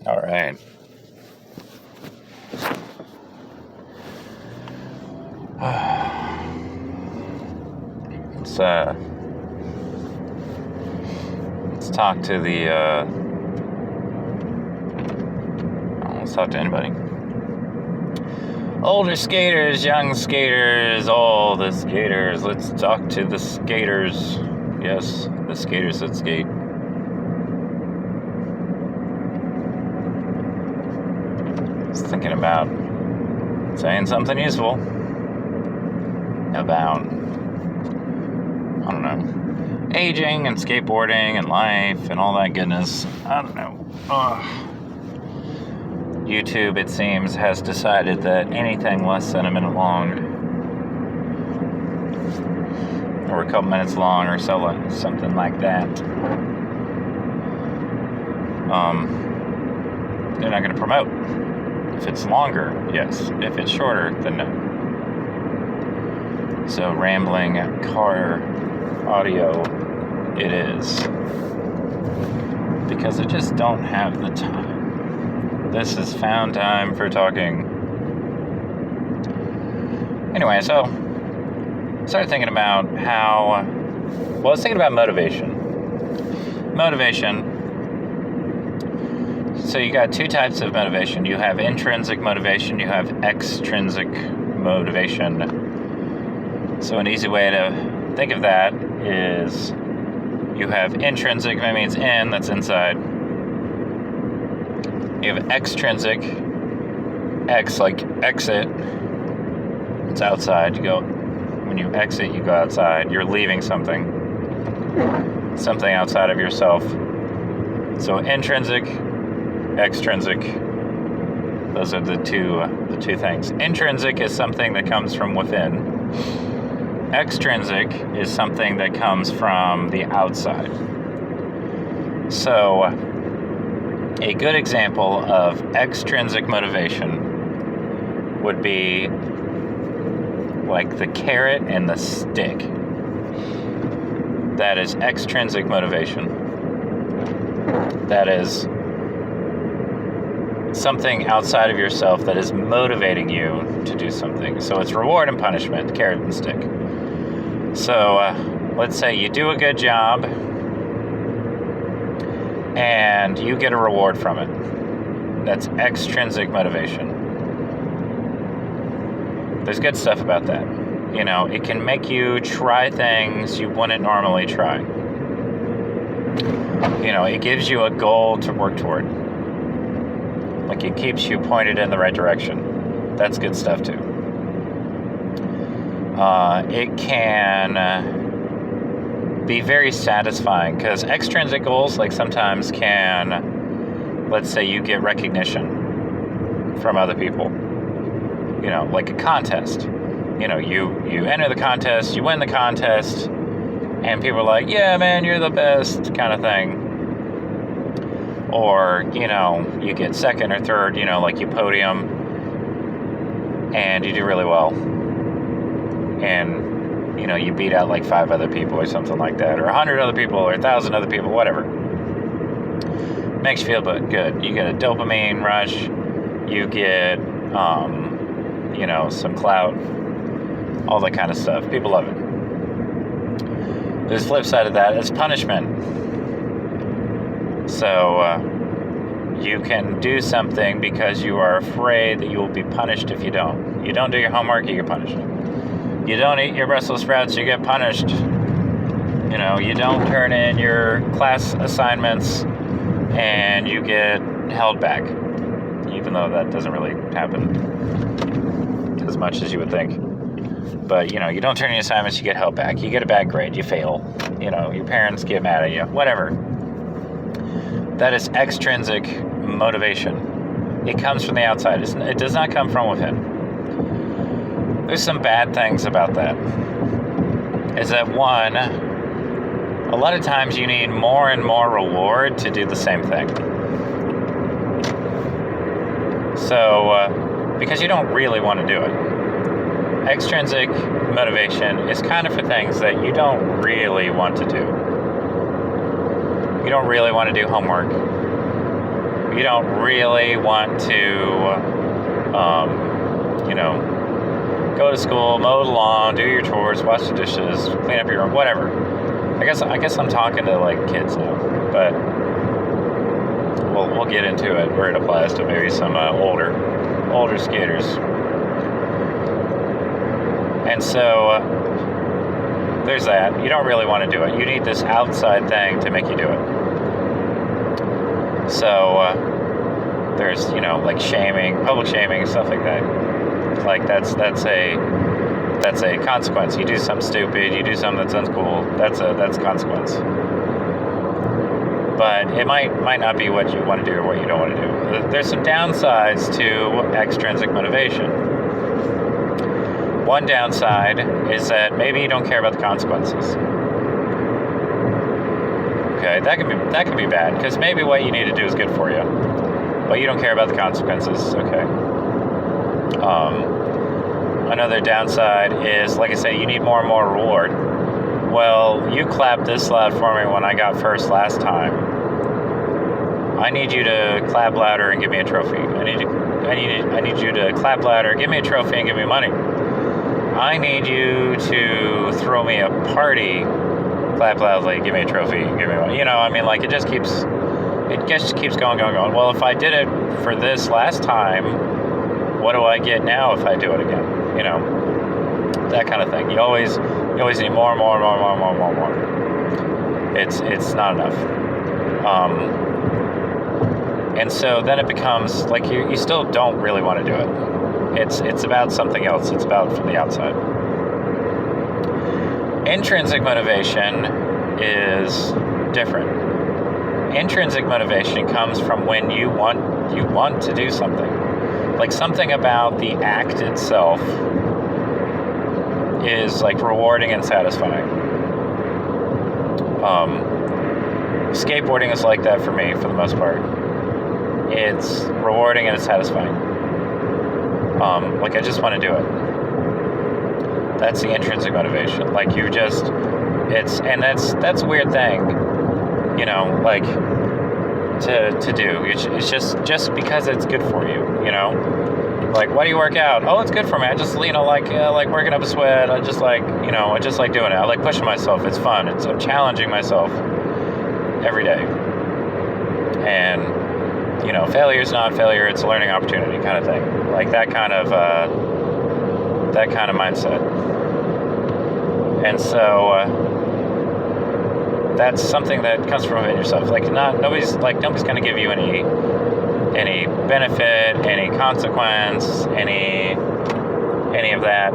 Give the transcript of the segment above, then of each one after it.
All right. Let's talk to let's talk to anybody. Older skaters, young skaters, all the skaters. Let's talk to the skaters. Yes, the skaters that skate. Just thinking about saying something useful about, I don't know, aging and skateboarding and life and all that goodness. I don't know. YouTube, it seems, has decided that anything less than a minute long or a couple minutes long or so, something like that, they're not going to promote. If it's longer, yes. If it's shorter, then no. So rambling car audio it is, because I just don't have the time. This is found time for talking. Anyway, so I started thinking about I was thinking about motivation. So you got two types of motivation. You have intrinsic motivation, you have extrinsic motivation. So an easy way to think of that is you have intrinsic, that means in, that's inside. You have extrinsic, X like exit, it's outside. When you exit, you go outside. You're leaving something outside of yourself. So intrinsic, extrinsic, those are the two things. Intrinsic is something that comes from within. Extrinsic is something that comes from the outside. So, a good example of extrinsic motivation would be like the carrot and the stick. That is extrinsic motivation. That is something outside of yourself that is motivating you to do something. So it's reward and punishment, carrot and stick. So let's say you do a good job and you get a reward from it. That's extrinsic motivation. There's good stuff about that. You know, it can make you try things you wouldn't normally try. You know, it gives you a goal to work toward. Like, it keeps you pointed in the right direction. That's good stuff too. It can be very satisfying, because extrinsic goals, like, sometimes can, let's say you get recognition from other people. You know, like a contest. You know, you enter the contest, you win the contest, and people are like, yeah, man, you're the best, kind of thing. Or, you know, you get second or third, you know, like you podium, and you do really well. And, you know, you beat out like 5 other people or something like that, or 100 other people, or 1,000 other people, whatever. Makes you feel good. You get a dopamine rush, you get, you know, some clout, all that kind of stuff. People love it. There's the flip side of that is punishment. So you can do something because you are afraid that you will be punished if you don't. You don't do your homework, you get punished. You don't eat your Brussels sprouts, you get punished. You know, you don't turn in your class assignments and you get held back. Even though that doesn't really happen as much as you would think. But, you know, you don't turn in your assignments, you get held back. You get a bad grade, you fail. You know, your parents get mad at you, whatever. That is extrinsic motivation. It comes from the outside. It does not come from within. There's some bad things about that. Is that, one, a lot of times you need more and more reward to do the same thing. So, because you don't really want to do it. Extrinsic motivation is kind of for things that you don't really want to do. You don't really want to do homework. you don't really want to, go to school, mow the lawn, do your chores, wash the dishes, clean up your room, whatever. I guess I'm talking to like kids now, but we'll get into it where it applies to maybe some older skaters. And so there's that. You don't really want to do it. You need this outside thing to make you do it. So there's like shaming, public shaming, stuff like that. Like that's a consequence. You do something stupid, you do something that's uncool. That's a consequence. But it might not be what you want to do or what you don't want to do. There's some downsides to extrinsic motivation. One downside is that maybe you don't care about the consequences. Okay, that can be bad, because maybe what you need to do is good for you, but you don't care about the consequences. Okay. Another downside is, like I said, you need more and more reward. Well, you clapped this loud for me when I got first last time. I need you to clap louder and give me a trophy. I need you to clap louder, give me a trophy, and give me money. I need you to throw me a party, clap loudly, give me a trophy, give me money. Like it just keeps going. Well, if I did it for this last time, what do I get now if I do it again? That kind of thing. You always need more. It's not enough. And so then it becomes like you still don't really want to do it. It's about something else. It's about from the outside. Intrinsic motivation is different. Intrinsic motivation comes from when you want to do something. Like something about the act itself is like rewarding and satisfying. Skateboarding is like that for me for the most part. It's rewarding and it's satisfying. Like I just want to do it. That's the intrinsic motivation. Like that's a weird thing, like to do. It's just because it's good for you, Like, why do you work out? Oh, it's good for me. I just, like working up a sweat. I just like doing it. I like pushing myself. It's fun. I'm challenging myself every day. And, failure's not failure. It's a learning opportunity kind of thing. Like that kind of mindset. And so, that's something that comes from within yourself. Like nobody's going to give you any benefit, any consequence, any of that.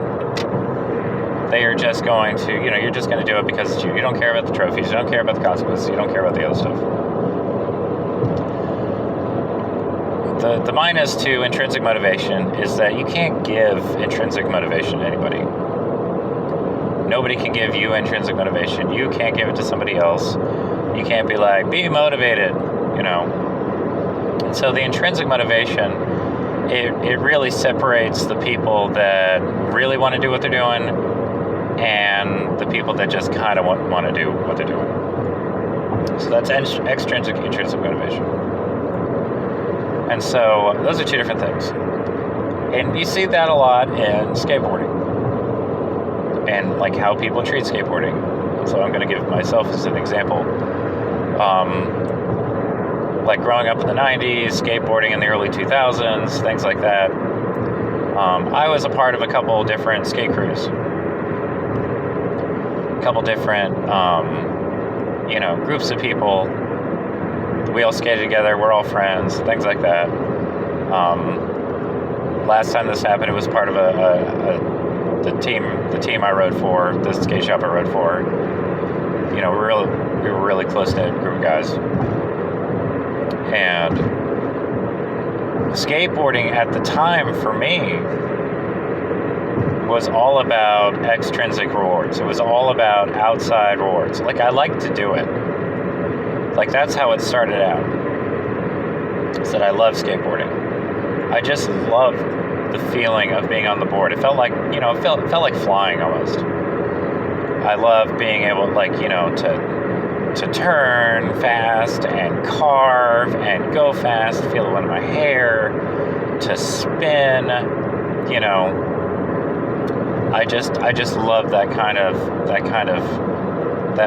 They are just going to, you're just going to do it because it's you. You don't care about the trophies. You don't care about the consequences. You don't care about the other stuff. The minus to intrinsic motivation is that you can't give intrinsic motivation to anybody. Nobody can give you intrinsic motivation. You can't give it to somebody else. You can't be like, be motivated, And so the intrinsic motivation, it really separates the people that really want to do what they're doing and the people that just kind of want to do what they're doing. So that's extrinsic, intrinsic motivation. And so those are two different things. And you see that a lot in skateboarding. And like how people treat skateboarding. So I'm going to give myself as an example. Like growing up in the 90s, skateboarding in the early 2000s, things like that. I was a part of a couple different skate crews. A couple different, groups of people. We all skated together. We're all friends, things like that. Last time this happened, it was part of the team I rode for, the skate shop I rode for. We were really close-knit group of guys. And skateboarding at the time for me was all about extrinsic rewards. It was all about outside rewards. Like, I liked to do it. Like, that's how it started out. Is that I love skateboarding. I just loved the feeling of being on the board. It felt like, it felt like flying almost. I love being able, to to turn fast and carve and go fast, feel the wind in my hair, to spin, I just love that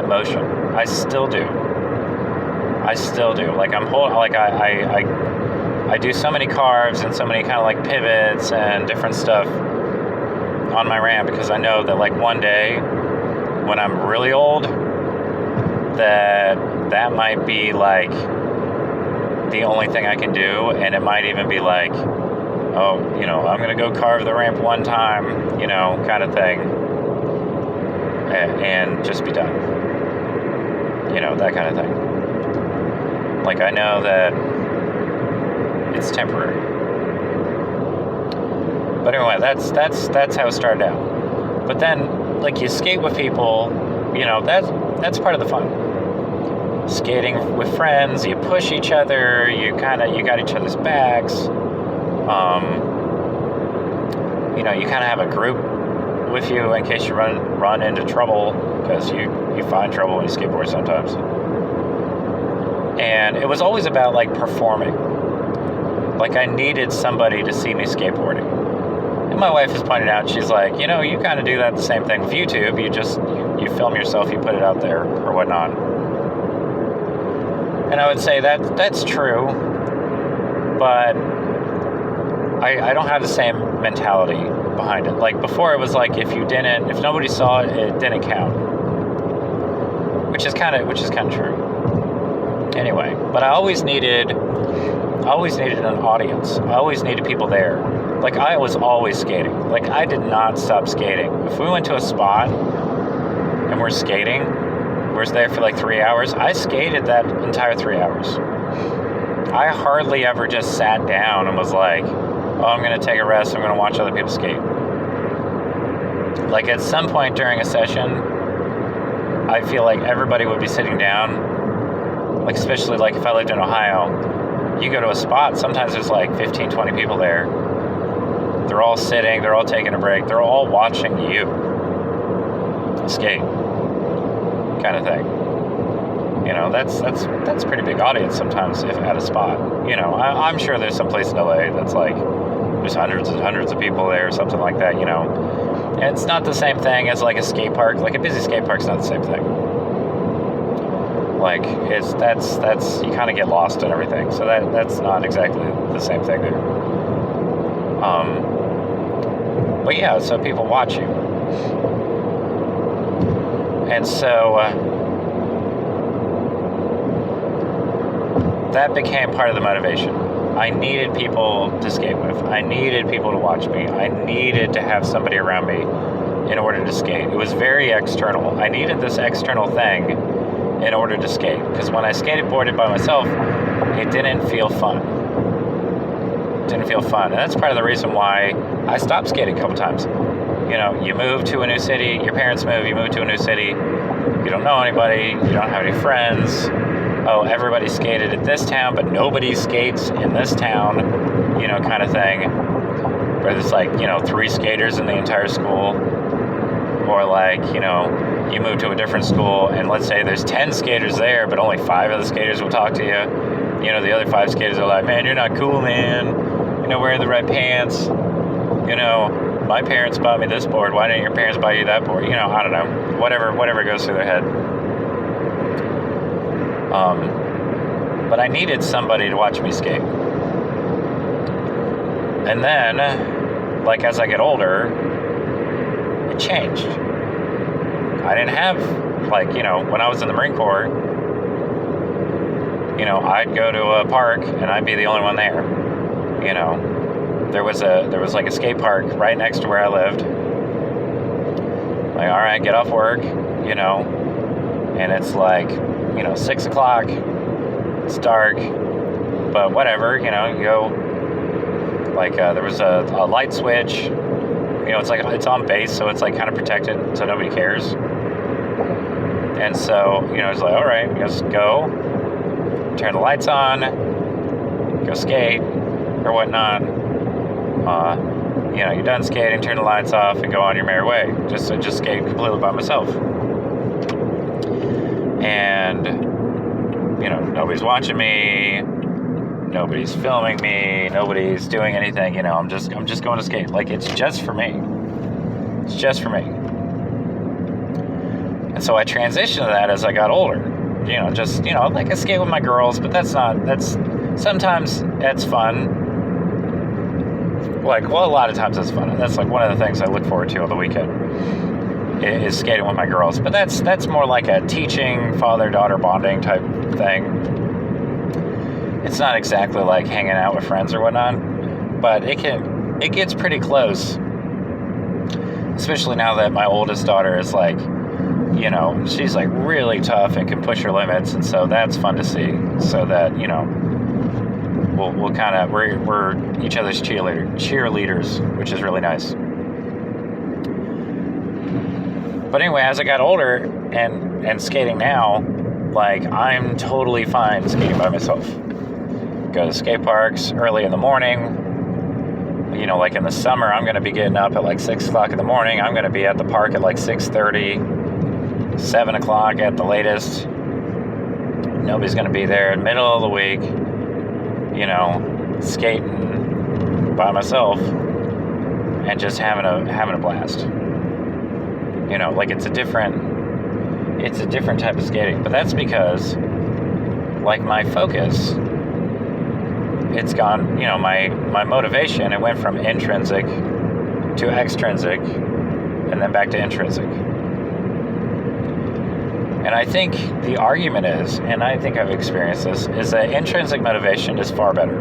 motion. I still do. Like I do so many carves and so many kind of like pivots and different stuff on my ramp because I know that like one day when I'm really old, that might be like the only thing I can do, and it might even be like, oh, I'm gonna go carve the ramp one time, kind of thing, and just be done, that kind of thing. Like I know that it's temporary. But anyway, that's how it started out. But then, like, you skate with people, that's part of the fun. Skating with friends, you push each other, you got each other's backs. You kind of have a group with you in case you run into trouble, because you find trouble when you skateboard sometimes. And it was always about like performing. Like I needed somebody to see me skateboarding. And my wife has pointed out, she's like, you kind of do that the same thing with YouTube. You film yourself, you put it out there or whatnot. And I would say that's true, but I don't have the same mentality behind it. Like before, it was like if nobody saw it, it didn't count, which is kind of true. Anyway, but I always needed an audience. I always needed people there. Like I was always skating. Like I did not stop skating. If we went to a spot and we're skating, we're there for like 3 hours, I skated that entire 3 hours. I hardly ever just sat down and was like, oh, I'm going to take a rest, I'm going to watch other people skate. Like at some point during a session, I feel like everybody would be sitting down. Like especially like if I lived in Ohio, you go to a spot, sometimes there's like 15, 20 people there. They're all sitting, they're all taking a break, they're all watching you skate, kind of thing. That's a pretty big audience sometimes if at a spot. I'm sure there's some place in LA that's like there's hundreds and hundreds of people there or something like that. And it's not the same thing as like a skate park. Like a busy skate park's not the same thing. Like that's you kind of get lost in everything. So that's not exactly the same thing there. But yeah, so people watch you, and so that became part of the motivation. I needed people to skate with. I needed people to watch me. I needed to have somebody around me in order to skate. It was very external. I needed this external thing in order to skate, because when I skateboarded by myself, it didn't feel fun. And that's part of the reason why I stopped skating a couple times. You move to a new city, your parents move, you move to a new city, you don't know anybody, you don't have any friends. Oh, everybody skated at this town, but nobody skates in this town, kind of thing. Where there's like, 3 skaters in the entire school. Or like, you move to a different school and let's say there's 10 skaters there, but only 5 of the skaters will talk to you. The other 5 skaters are like, man, you're not cool, man. Wearing the right pants. My parents bought me this board. Why didn't your parents buy you that board? I don't know. Whatever goes through their head. But I needed somebody to watch me skate. And then, like as I get older, it changed. I didn't have, when I was in the Marine Corps, I'd go to a park and I'd be the only one there. There was like a skate park right next to where I lived. Like, all right, get off work, and it's like, 6 o'clock, it's dark, but whatever, you go, like, there was a light switch, it's like, it's on base, so it's like kind of protected, so nobody cares. And so, it's like, all right, just go, turn the lights on, go skate, or whatnot. You're done skating, turn the lights off, and go on your merry way. Just skate completely by myself. And, nobody's watching me, nobody's filming me, nobody's doing anything, I'm just going to skate. Like, it's just for me. It's just for me. And so I transitioned to that as I got older. I skate with my girls, but sometimes that's fun. A lot of times it's fun. And that's like one of the things I look forward to on the weekend is skating with my girls. But that's more like a teaching, father-daughter bonding type thing. It's not exactly like hanging out with friends or whatnot, but it gets pretty close. Especially now that my oldest daughter is like, she's like really tough and can push her limits, and so that's fun to see. So that, we're each other's cheerleaders, which is really nice. But anyway, as I got older and skating now, like, I'm totally fine skating by myself. Go to skate parks early in the morning. Like in the summer, I'm going to be getting up at like 6 o'clock in the morning. I'm going to be at the park at like 6:30, 7 o'clock at the latest. Nobody's going to be there in the middle of the week, skating by myself and just having a blast. Like it's a different type of skating. But that's because, like, my focus, it's gone, my motivation, it went from intrinsic to extrinsic and then back to intrinsic. And I think the argument is, and I think I've experienced this, is that intrinsic motivation is far better.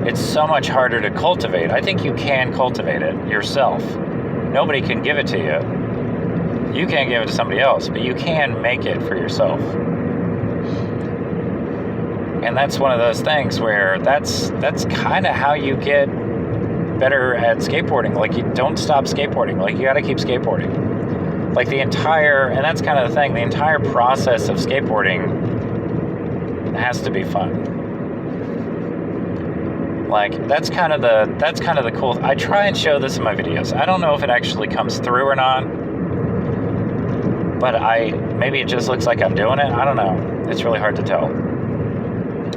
It's so much harder to cultivate. I think you can cultivate it yourself. Nobody can give it to you. You can't give it to somebody else, but you can make it for yourself. And that's one of those things where that's kind of how you get better at skateboarding. Like, you don't stop skateboarding. Like, you got to keep skateboarding. Like, and that's kind of the thing, the entire process of skateboarding has to be fun. Like, that's kind of the cool. I try and show this in my videos. I don't know if it actually comes through or not, but maybe it just looks like I'm doing it. I don't know. It's really hard to tell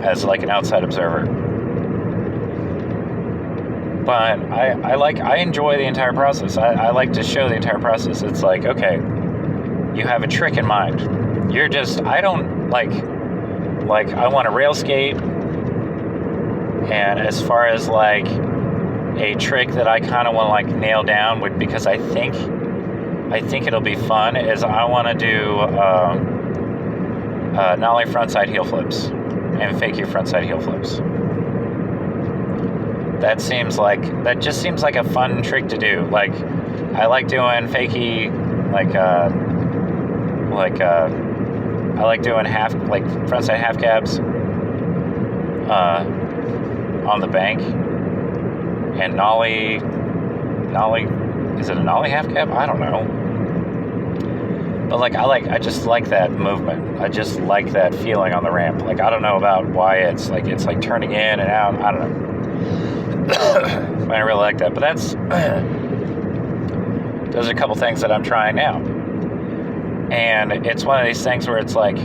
as like an outside observer. But I enjoy the entire process. I like to show the entire process. It's like, okay, you have a trick in mind. I want to rail skate. And as far as like a trick that I kind of want to like nail down because I think it'll be fun, is I want to do nollie frontside heel flips and fake your frontside heel flips. That just seems like a fun trick to do. Like, I like doing fakie, I like doing frontside half cabs on the bank, and nollie, is it a nollie half cab? I don't know. But I just like that movement. I just like that feeling on the ramp. Like, I don't know about why it's like turning in and out. I don't know. I really like that. But those are a couple things that I'm trying now. And it's one of these things where it's like,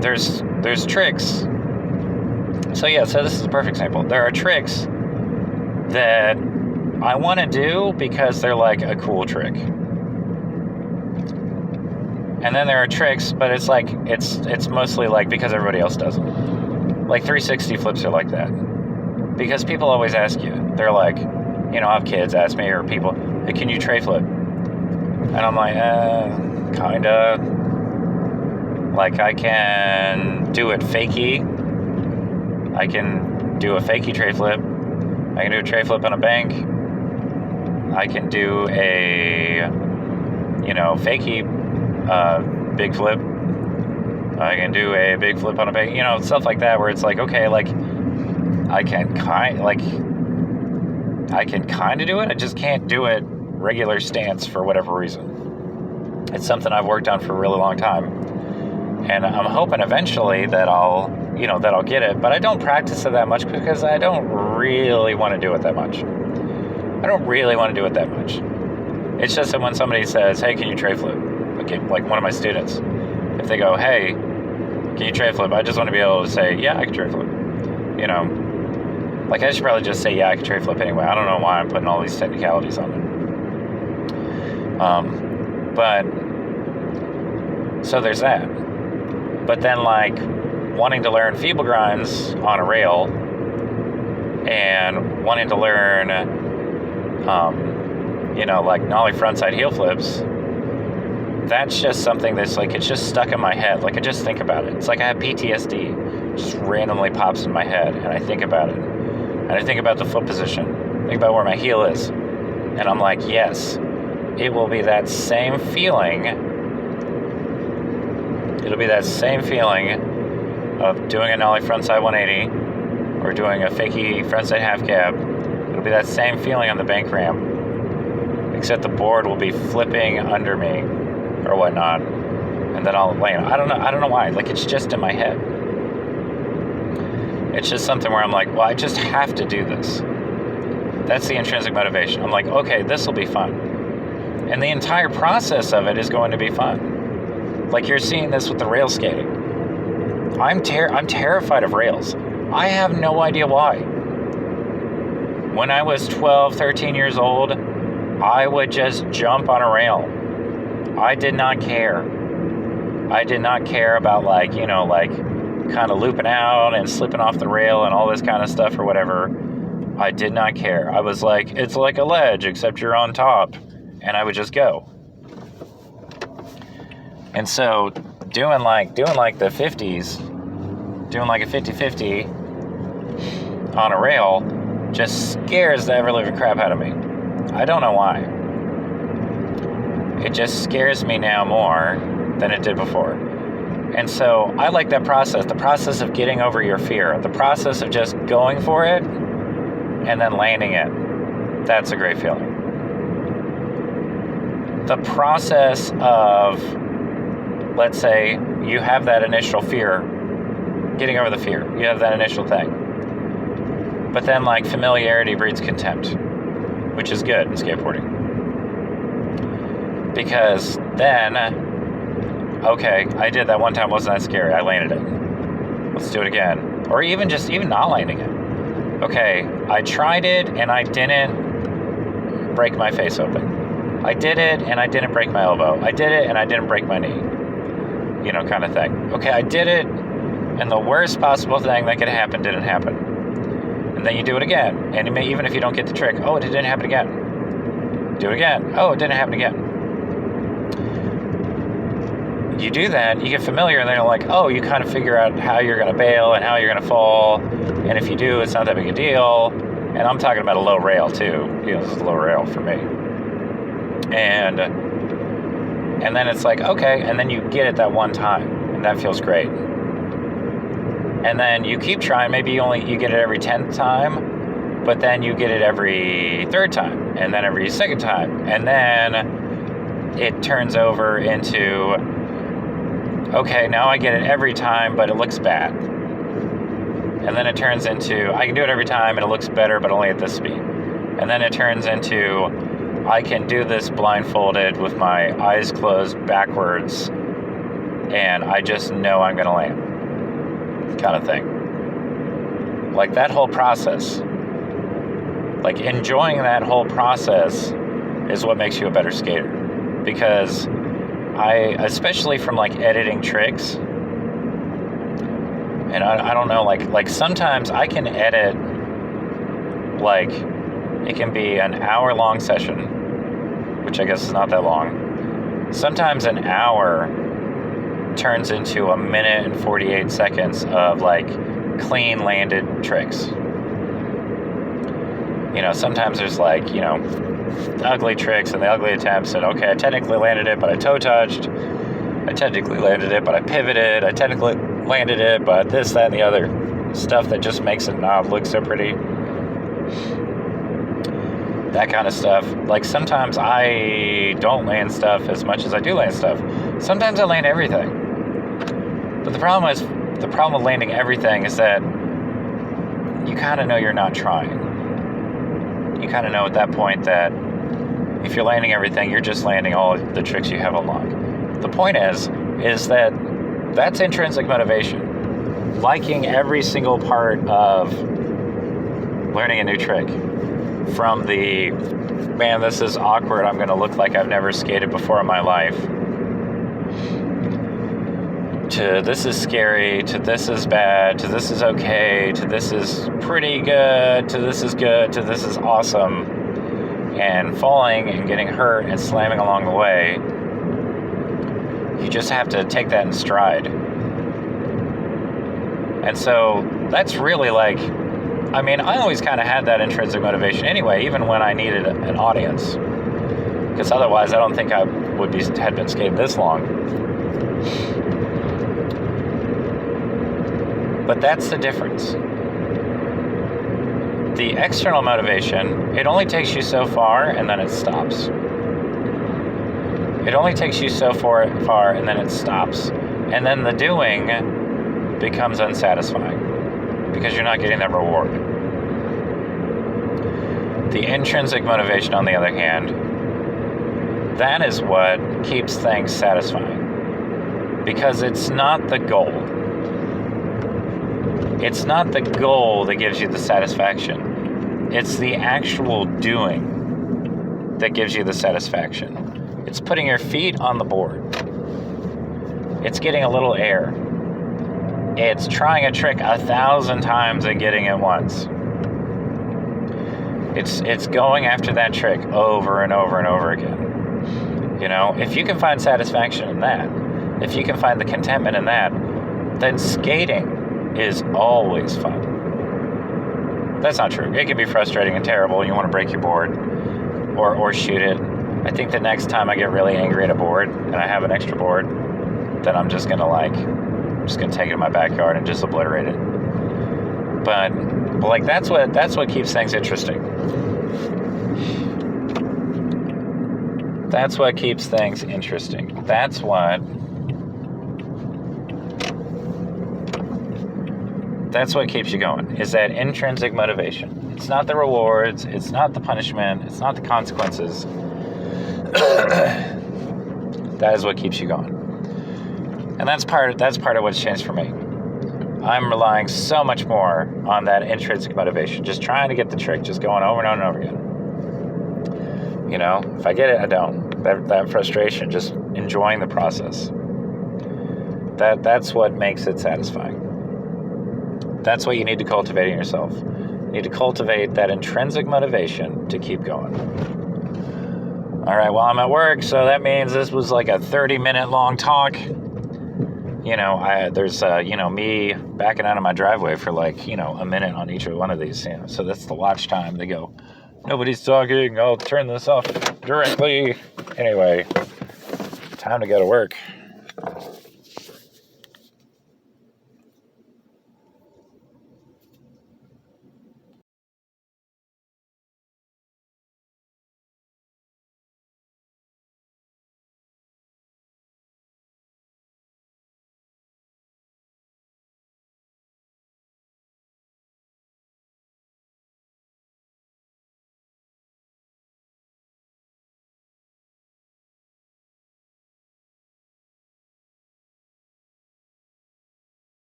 there's tricks. So this is a perfect example. There are tricks that I want to do because they're like a cool trick. And then there are tricks, but it's like, it's mostly like because everybody else does them. Like 360 flips are like that. Because people always ask you. They're like, I have kids ask me, or people, hey, can you tray flip? And I'm like, kinda. Like, I can do it fakie. I can do a fakie tray flip. I can do a tray flip on a bank. I can do a, fakie big flip. I can do a big flip on a bank. Stuff like that, where it's like, okay, like, I can kind of do it. I just can't do it regular stance for whatever reason. It's something I've worked on for a really long time. And I'm hoping eventually that I'll get it, but I don't practice it that much because I don't really want to do it that much. It's just that when somebody says, hey, can you tray flip? like one of my students, if they go, hey, can you tray flip? I just want to be able to say, yeah, I can tray flip. You know, like I should probably just say, yeah, I can tray flip anyway. I don't know why I'm putting all these technicalities on it. But so there's that. But then like wanting to learn feeble grinds on a rail and wanting to learn, like nollie frontside heel flips, that's just something that's like, it's just stuck in my head. Like I just think about it. It's like I have PTSD. It just randomly pops in my head and I think about it. And I think about the foot position. Think about where my heel is. And I'm like, yes, it will be that same feeling. It'll be that same feeling of doing a nollie frontside 180 or doing a fakie frontside half cab. It'll be that same feeling on the bank ramp, except the board will be flipping under me or whatnot, and then I'll land. I don't know why. Like it's just in my head. It's just something where I'm like, well, I just have to do this. That's the intrinsic motivation. I'm like, okay, this will be fun, and the entire process of it is going to be fun. Like you're seeing this with the rail skating. I'm terrified of rails. I have no idea why. When I was 12, 13 years old, I would just jump on a rail. I did not care. I did not care about like kind of looping out and slipping off the rail and all this kind of stuff or whatever. I did not care. I was like, it's like a ledge, except you're on top. And I would just go. And so doing like the 50s, doing like a 50-50 on a rail just scares the ever-living crap out of me. I don't know why. It just scares me now more than it did before. And so I like that process, the process of getting over your fear, the process of just going for it and then landing it. That's a great feeling. The process of, let's say you have that initial fear, getting over the fear, you have that initial thing. But then like familiarity breeds contempt, which is good in skateboarding. Because then, okay, I did that one time, wasn't that scary? I landed it. Let's do it again. Or even not landing it. Okay, I tried it and I didn't break my face open. I did it and I didn't break my elbow. I did it and I didn't break my knee. Kind of thing. Okay, I did it and the worst possible thing that could happen didn't happen. And then you do it again. And even if you don't get the trick, oh, it didn't happen again. Do it again. Oh, it didn't happen again. You do that, you get familiar, and then you're like, oh, you kind of figure out how you're going to bail and how you're going to fall. And if you do, it's not that big a deal. And I'm talking about a low rail, too. This is a low rail for me. And then it's like, okay, and then you get it that one time, and that feels great. And then you keep trying. Maybe you get it every 10th time, but then you get it every 3rd time, and then every 2nd time. And then it turns over into, okay, now I get it every time, but it looks bad. And then it turns into, I can do it every time, and it looks better, but only at this speed. And then it turns into, I can do this blindfolded with my eyes closed backwards, and I just know I'm going to land. Kind of thing. Like that whole process, like enjoying that whole process is what makes you a better skater. Because especially from like editing tricks, and I don't know, like sometimes I can edit, like it can be an hour-long session, which I guess is not that long. Sometimes an hour turns into a minute and 48 seconds of like clean landed tricks. Sometimes there's like, the ugly tricks and the ugly attempts, and okay, I technically landed it, but I toe touched. I technically landed it, but I pivoted. I technically landed it, but this, that, and the other stuff that just makes it not look so pretty. That kind of stuff. Like sometimes I don't land stuff as much as I do land stuff. Sometimes I land everything. But the problem with landing everything is that you kind of know you're not trying. You kind of know at that point that if you're landing everything, you're just landing all the tricks you have unlocked. the point is that that's intrinsic motivation. Liking every single part of learning a new trick. From the, man, this is awkward, I'm going to look like I've never skated before in my life, to this is scary, to this is bad, to this is okay, to this is pretty good, to this is good, to this is awesome, and falling and getting hurt and slamming along the way. You just have to take that in stride. And so that's really like, I mean, I always kind of had that intrinsic motivation anyway, even when I needed an audience. Because otherwise, I don't think I had been skating this long. But that's the difference. The external motivation, it only takes you so far and then it stops. It only takes you so far and then it stops. And then the doing becomes unsatisfying because you're not getting that reward. The intrinsic motivation, on the other hand, that is what keeps things satisfying. Because it's not the goal. It's not the goal that gives you the satisfaction. It's the actual doing that gives you the satisfaction. It's putting your feet on the board. It's getting a little air. It's trying a trick 1,000 times and getting it once. It's going after that trick over and over and over again. You know, if you can find satisfaction in that, if you can find the contentment in that, then skating is always fun. That's not true. It can be frustrating and terrible. You want to break your board or shoot it. I think the next time I get really angry at a board and I have an extra board, then I'm just gonna take it in my backyard and just obliterate it. But like that's what keeps things interesting. That's what keeps things interesting. That's what keeps you going, is that intrinsic motivation. It's not the rewards, it's not the punishment, it's not the consequences. That is what keeps you going. And that's part of what's changed for me. I'm relying so much more on that intrinsic motivation, just trying to get the trick, just going over and over and over again. You know, if I get it, I don't. That frustration, just enjoying the process. That's what makes it satisfying. That's what you need to cultivate in yourself. You need to cultivate that intrinsic motivation to keep going. All right, well, I'm at work, so that means this was like a 30-minute long talk. You know, there's me backing out of my driveway for like, a minute on each one of these. So that's the watch time. They go, nobody's talking. I'll turn this off directly. Anyway, time to go to work.